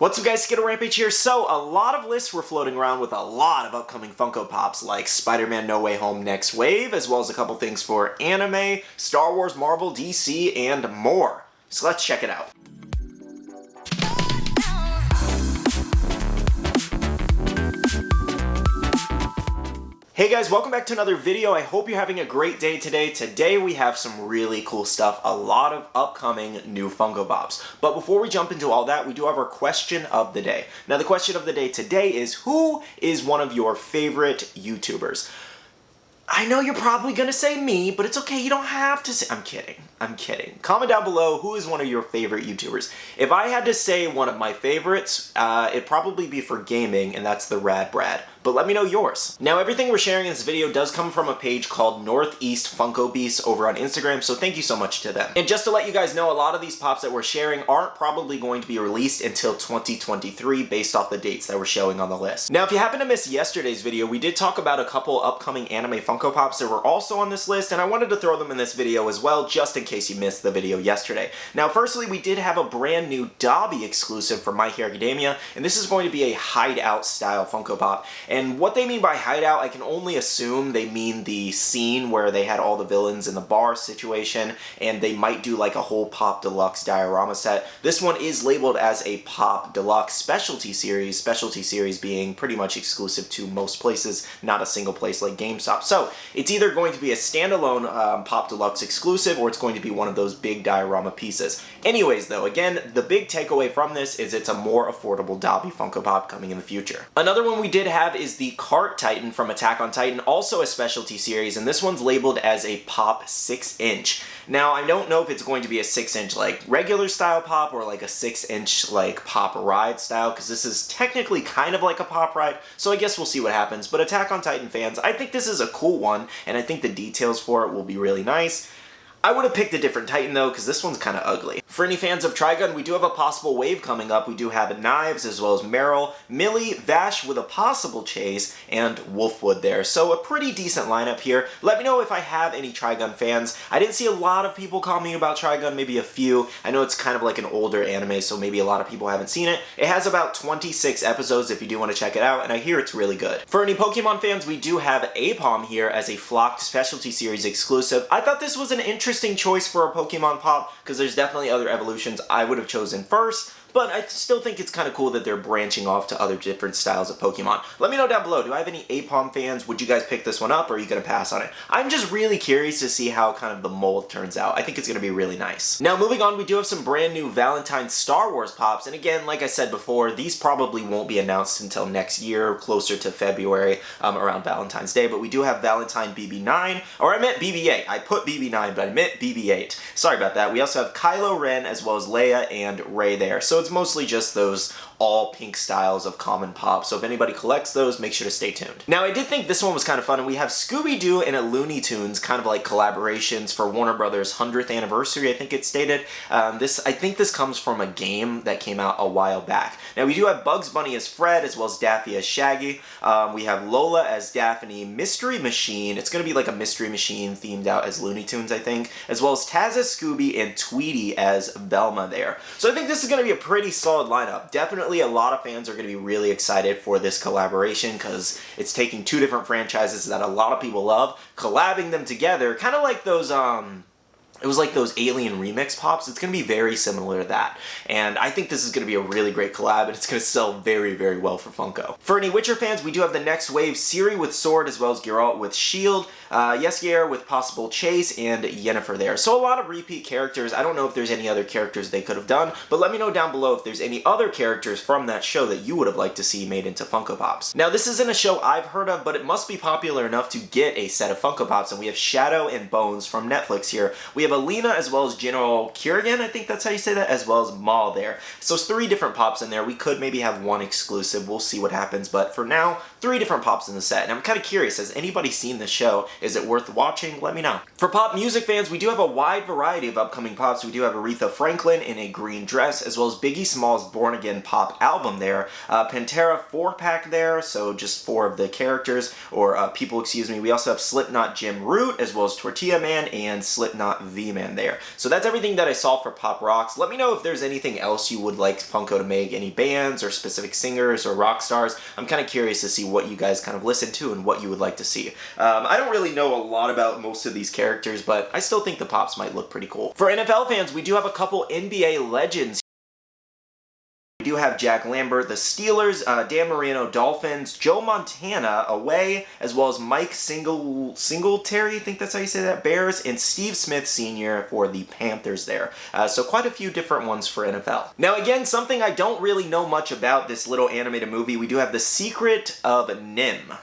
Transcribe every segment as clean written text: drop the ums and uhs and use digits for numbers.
What's up guys, Skittlerampage here. So, a lot of lists were floating around with a lot of upcoming Funko Pops like Spider-Man No Way Home Next Wave, as well as a couple things for anime, Star Wars, Marvel, DC, and more. So let's check it out. Hey guys, welcome back to another video. I hope you're having a great day today. Today we have some really cool stuff, a lot of upcoming new Funko Pops. But before we jump into all that, we do have our question of the day. Now the question of the day today is, who is one of your favorite YouTubers? I know you're probably gonna say me, but it's okay, you don't have to say— I'm kidding. Comment down below, who is one of your favorite YouTubers? If I had to say one of my favorites, it'd probably be for gaming, and that's the Rad Brad. But let me know yours. Now, everything we're sharing in this video does come from a page called Northeast Funko Beasts over on Instagram, so thank you so much to them. And just to let you guys know, a lot of these pops that we're sharing aren't probably going to be released until 2023 based off the dates that we're showing on the list. Now, if you happen to miss yesterday's video, we did talk about a couple upcoming anime Funko Pops that were also on this list, and I wanted to throw them in this video as well, just in case you missed the video yesterday. Now, firstly, we did have a brand new Dobby exclusive for My Hero Academia, and this is going to be a hideout style Funko Pop. And what they mean by hideout, I can only assume they mean the scene where they had all the villains in the bar situation, and they might do like a whole Pop Deluxe diorama set. This one is labeled as a Pop Deluxe specialty series being pretty much exclusive to most places, not a single place like GameStop. So it's either going to be a standalone Pop Deluxe exclusive, or it's going to be one of those big diorama pieces. Anyways though, again, the big takeaway from this is it's a more affordable Dobby Funko Pop coming in the future. Another one we did have is the Cart Titan from Attack on Titan, also a specialty series, and this one's labeled as a Pop 6-inch. Now, I don't know if it's going to be a 6-inch like regular style Pop or like a 6-inch like Pop Ride style, because this is technically kind of like a Pop Ride, so I guess we'll see what happens. But Attack on Titan fans, I think this is a cool one, and I think the details for it will be really nice. I would have picked a different Titan though, because this one's kind of ugly. For any fans of Trigun, we do have a possible wave coming up. We do have Knives, as well as Meryl, Millie, Vash with a possible Chase, and Wolfwood there. So a pretty decent lineup here. Let me know if I have any Trigun fans. I didn't see a lot of people commenting about Trigun, maybe a few. I know it's kind of like an older anime, so maybe a lot of people haven't seen it. It has about 26 episodes if you do want to check it out, and I hear it's really good. For any Pokemon fans, we do have Apom here as a Flocked Specialty Series exclusive. I thought this was an interesting choice for a Pokemon Pop, because there's definitely other evolutions I would have chosen first, but I still think it's kind of cool that they're branching off to other different styles of Pokemon. Let me know down below, do I have any Apom fans? Would you guys pick this one up, or are you going to pass on it? I'm just really curious to see how kind of the mold turns out. I think it's going to be really nice. Now, moving on, we do have some brand new Valentine's Star Wars Pops, and again, like I said before, these probably won't be announced until next year, closer to February, around Valentine's Day, but we do have Valentine BB9, or I meant BB8. I put BB9, but I meant BB8. Sorry about that. We also have Kylo Ren, as well as Leia and Rey there. So it's mostly just those all pink styles of common pop, so if anybody collects those, make sure to stay tuned. Now, I did think this one was kind of fun, and we have Scooby-Doo and a Looney Tunes kind of like collaborations for Warner Brothers' 100th anniversary, I think it's stated. I think this comes from a game that came out a while back. Now, we do have Bugs Bunny as Fred, as well as Daffy as Shaggy. We have Lola as Daphne, Mystery Machine. It's going to be like a Mystery Machine themed out as Looney Tunes, I think, as well as Taz as Scooby and Tweety as Velma there. So I think this is going to be a pretty solid lineup. Definitely a lot of fans are going to be really excited for this collaboration, because it's taking two different franchises that a lot of people love, collabing them together, kind of like those it was like those Alien Remix Pops. It's going to be very similar to that. And I think this is going to be a really great collab, and it's going to sell very, very well for Funko. For any Witcher fans, we do have the Next Wave Ciri with Sword, as well as Geralt with Shield, Yeskier with possible Chase, and Yennefer there. So a lot of repeat characters. I don't know if there's any other characters they could have done, but let me know down below if there's any other characters from that show that you would have liked to see made into Funko Pops. Now, this isn't a show I've heard of, but it must be popular enough to get a set of Funko Pops, and we have Shadow and Bones from Netflix here. We have Alina, as well as General Kirigan, I think that's how you say that, as well as Maul there. So it's 3 different Pops in there. We could maybe have one exclusive. We'll see what happens, but for now, 3 different Pops in the set. And I'm kind of curious, has anybody seen this show? Is it worth watching? Let me know. For pop music fans, we do have a wide variety of upcoming Pops. We do have Aretha Franklin in a green dress, as well as Biggie Smalls' Born Again Pop album there. Pantera 4-pack there, so just 4 of the characters, or people, excuse me. We also have Slipknot Jim Root, as well as Tortilla Man and Slipknot V-Man there. So that's everything that I saw for Pop Rocks. Let me know if there's anything else you would like Funko to make, any bands or specific singers or rock stars. I'm kind of curious to see what you guys kind of listen to and what you would like to see. I don't really know a lot about most of these characters, but I still think the Pops might look pretty cool. For NFL fans, we do have a couple NBA legends. We do have Jack Lambert, the Steelers, Dan Marino, Dolphins, Joe Montana, away, as well as Mike Singletary, I think that's how you say that, Bears, and Steve Smith Sr. for the Panthers there. So quite a few different ones for NFL. Now again, something I don't really know much about this little animated movie, we do have The Secret of Nim.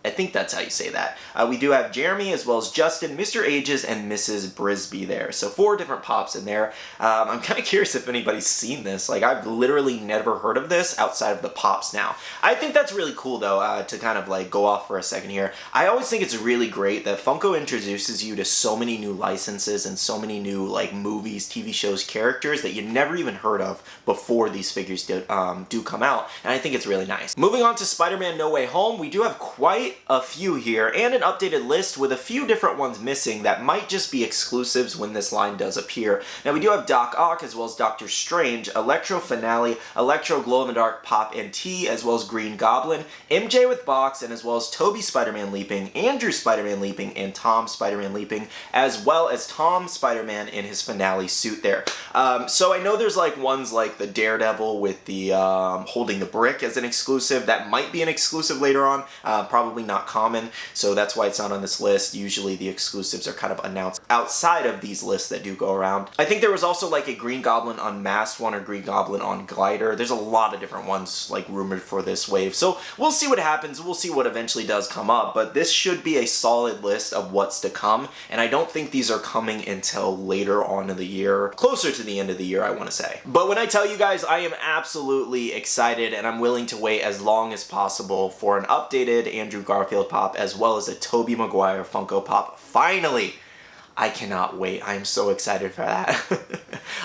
I think that's how you say that. We do have Jeremy as well as Justin, Mr. Ages, and Mrs. Brisby there. So 4 different Pops in there. I'm kind of curious if anybody's seen this. Like, I've literally never heard of this outside of the Pops now. I think that's really cool, though, to kind of like go off for a second here. I always think it's really great that Funko introduces you to so many new licenses and so many new like movies, TV shows, characters that you never even heard of before these figures do come out. And I think it's really nice. Moving on to Spider-Man No Way Home, we do have quite a few here and an updated list with a few different ones missing that might just be exclusives when this line does appear. Now we do have Doc Ock as well as Doctor Strange, Electro Finale, Electro Glow-in-the-Dark Pop and T, as well as Green Goblin, MJ with Box, and as well as Toby Spider-Man Leaping, Andrew Spider-Man Leaping, and Tom Spider-Man Leaping, as well as Tom Spider-Man in his finale suit there. So I know there's like ones like the Daredevil with the holding the brick as an exclusive. That might be an exclusive later on, probably not common, so that's why it's not on this list. Usually the exclusives are kind of announced outside of these lists that do go around. I think there was also like a Green Goblin Unmasked one or Green Goblin on Glider. There's a lot of different ones like rumored for this wave, so we'll see what happens. We'll see what eventually does come up, but this should be a solid list of what's to come, and I don't think these are coming until later on in the year, closer to the end of the year I want to say. But when I tell you guys, I am absolutely excited and I'm willing to wait as long as possible for an updated Andrew Garfield Pop as well as a Tobey Maguire Funko Pop. Finally! I cannot wait. I am so excited for that.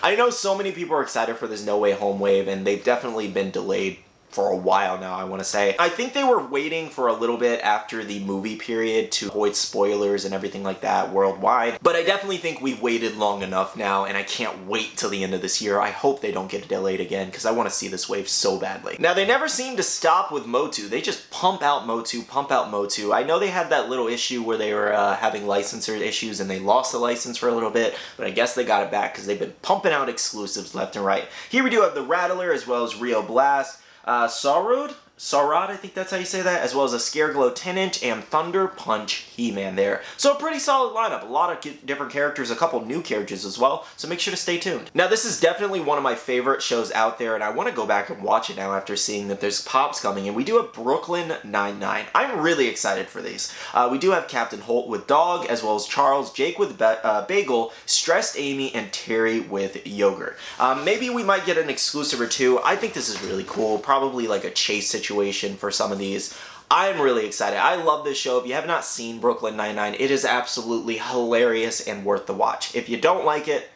I know so many people are excited for this No Way Home wave, and they've definitely been delayed for a while now, I want to say. I think they were waiting for a little bit after the movie period to avoid spoilers and everything like that worldwide, but I definitely think we've waited long enough now, and I can't wait till the end of this year. I hope they don't get delayed again, because I want to see this wave so badly. Now, they never seem to stop with Motu. They just pump out Motu, pump out Motu. I know they had that little issue where they were having licensor issues and they lost the license for a little bit, but I guess they got it back because they've been pumping out exclusives left and right. Here we do have the Rattler as well as Rio Blast, Saurod, I think that's how you say that, as well as a Scareglow 10-inch and Thunder Punch He-Man there. So a pretty solid lineup, a lot of different characters, a couple new characters as well, so make sure to stay tuned. Now this is definitely one of my favorite shows out there, and I want to go back and watch it now after seeing that there's Pops coming, and we do have Brooklyn Nine-Nine. I'm really excited for these. We do have Captain Holt with Dog, as well as Charles, Jake with Bagel, Stressed Amy, and Terry with Yogurt. Maybe we might get an exclusive or two. I think this is really cool, probably like a chase situation for some of these. I'm really excited. I love this show. If you have not seen Brooklyn Nine-Nine, it is absolutely hilarious and worth the watch. If you don't like it,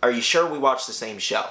are you sure we watch the same show?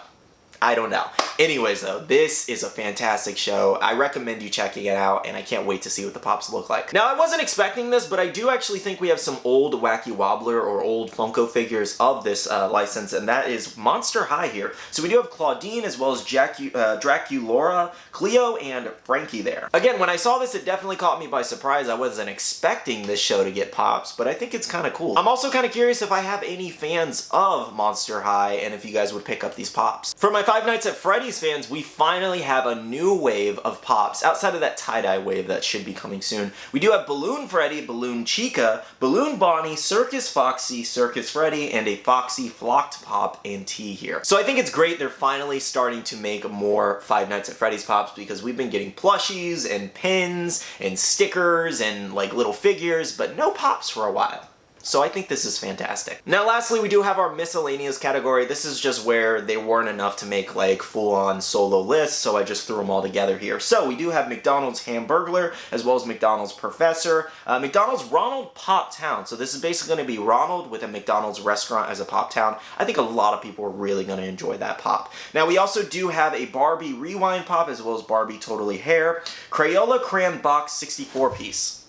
I don't know. Anyways though, this is a fantastic show. I recommend you checking it out, and I can't wait to see what the Pops look like. Now, I wasn't expecting this, but I do actually think we have some old Wacky Wobbler or old Funko figures of this license, and that is Monster High here. So we do have Claudine as well as Draculaura, Cleo, and Frankie there. Again, when I saw this, it definitely caught me by surprise. I wasn't expecting this show to get Pops, but I think it's kind of cool. I'm also kind of curious if I have any fans of Monster High and if you guys would pick up these Pops. For my Five Nights at Freddy's fans, we finally have a new wave of Pops, outside of that tie-dye wave that should be coming soon. We do have Balloon Freddy, Balloon Chica, Balloon Bonnie, Circus Foxy, Circus Freddy, and a Foxy Flocked Pop and T here. So I think it's great they're finally starting to make more Five Nights at Freddy's Pops, because we've been getting plushies and pins and stickers and like little figures, but no Pops for a while. So I think this is fantastic. Now lastly, we do have our miscellaneous category. This is just where they weren't enough to make like full-on solo lists, so I just threw them all together here. So we do have McDonald's Hamburglar, as well as McDonald's Professor, McDonald's Ronald Pop Town. So this is basically going to be Ronald with a McDonald's restaurant as a Pop Town. I think a lot of people are really going to enjoy that Pop. Now we also do have a Barbie Rewind Pop, as well as Barbie Totally Hair, Crayola Crayon Box 64 piece.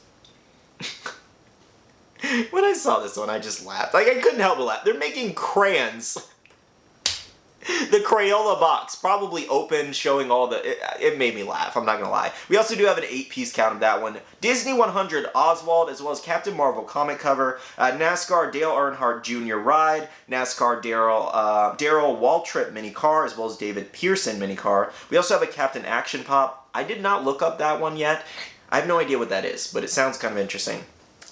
When I saw this one, I just laughed. Like, I couldn't help but laugh. They're making crayons. The Crayola box, probably open, showing all the... It made me laugh, I'm not gonna lie. We also do have an 8-piece count of that one. Disney 100 Oswald, as well as Captain Marvel comic cover, NASCAR Dale Earnhardt Jr. ride, NASCAR Darrell Waltrip mini car, as well as David Pearson mini car. We also have a Captain Action Pop. I did not look up that one yet. I have no idea what that is, but it sounds kind of interesting.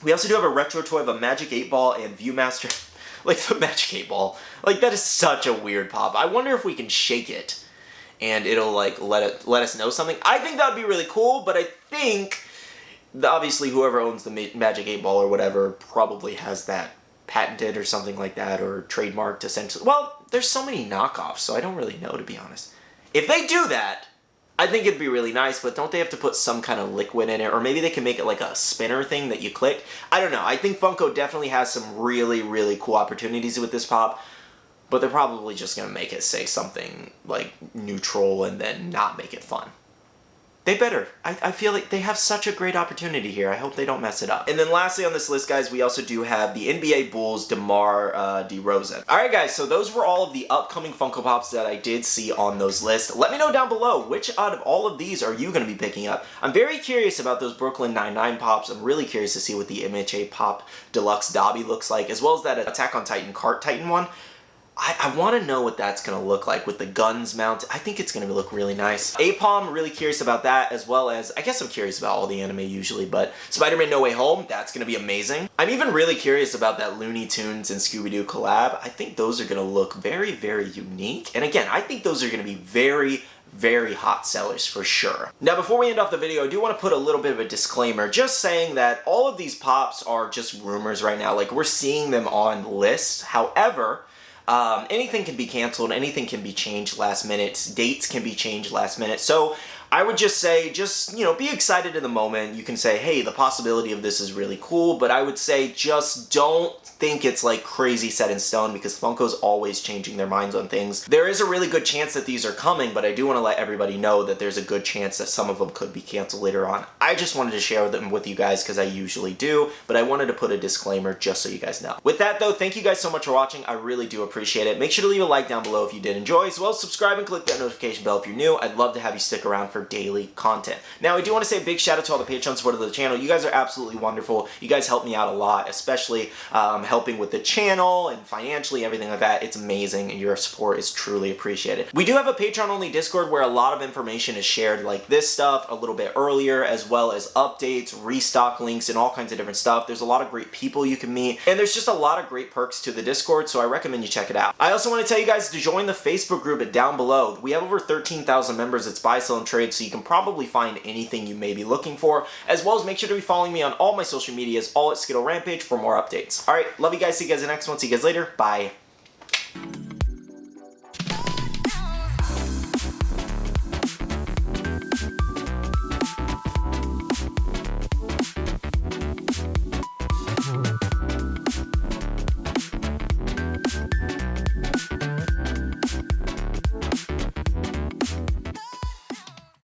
We also do have a retro toy of a Magic 8-Ball and Viewmaster... Like, the Magic 8-Ball. Like, that is such a weird pop. I wonder if we can shake it and it'll, like, let us know something. I think that would be really cool, but I think, obviously, whoever owns the Magic 8-Ball or whatever probably has that patented or something like that, or trademarked, essentially. Well, there's so many knockoffs, so I don't really know, to be honest. If they do that, I think it'd be really nice, but don't they have to put some kind of liquid in it? Or maybe they can make it like a spinner thing that you click. I don't know. I think Funko definitely has some really, really cool opportunities with this pop, but they're probably just going to make it say something like neutral and then not make it fun. They better. I feel like they have such a great opportunity here. I hope they don't mess it up. And then lastly on this list, guys, we also do have the NBA Bulls DeMar DeRozan. Alright guys, so those were all of the upcoming Funko Pops that I did see on those lists. Let me know down below, which out of all of these are you going to be picking up? I'm very curious about those Brooklyn Nine-Nine Pops. I'm really curious to see what the MHA Pop Deluxe Dobby looks like, as well as that Attack on Titan Cart Titan one. I want to know what that's going to look like with the guns mounted. I think it's going to look really nice. Apom, really curious about that, as well as, I guess I'm curious about all the anime usually, but Spider-Man No Way Home, that's going to be amazing. I'm even really curious about that Looney Tunes and Scooby-Doo collab. I think those are going to look very, very unique. And again, I think those are going to be very, very hot sellers for sure. Now, before we end off the video, I do want to put a little bit of a disclaimer, just saying that all of these pops are just rumors right now. Like, we're seeing them on lists. However, anything can be canceled, anything can be changed last minute, dates can be changed last minute, so I would just say, you know, be excited in the moment. You can say, hey, the possibility of this is really cool, but I would say just don't think it's like crazy set in stone, because Funko's always changing their minds on things. There is a really good chance that these are coming, but I do want to let everybody know that there's a good chance that some of them could be canceled later on. I just wanted to share them with you guys because I usually do, but I wanted to put a disclaimer just so you guys know. With that though, thank you guys so much for watching. I really do appreciate it. Make sure to leave a like down below if you did enjoy, as well as subscribe and click that notification bell if you're new. I'd love to have you stick around for daily content. Now, I do want to say a big shout out to all the Patreon supporters of the channel. You guys are absolutely wonderful. You guys help me out a lot, especially helping with the channel and financially, everything like that. It's amazing, and your support is truly appreciated. We do have a Patreon-only Discord where a lot of information is shared, like this stuff a little bit earlier, as well as updates, restock links, and all kinds of different stuff. There's a lot of great people you can meet, and there's just a lot of great perks to the Discord, so I recommend you check it out. I also want to tell you guys to join the Facebook group down below. We have over 13,000 members. It's buy, sell, and trade, so you can probably find anything you may be looking for, as well as make sure to be following me on all my social medias, all at Skittlerampage for more updates. Alright, love you guys. See you guys in the next one. See you guys later. Bye.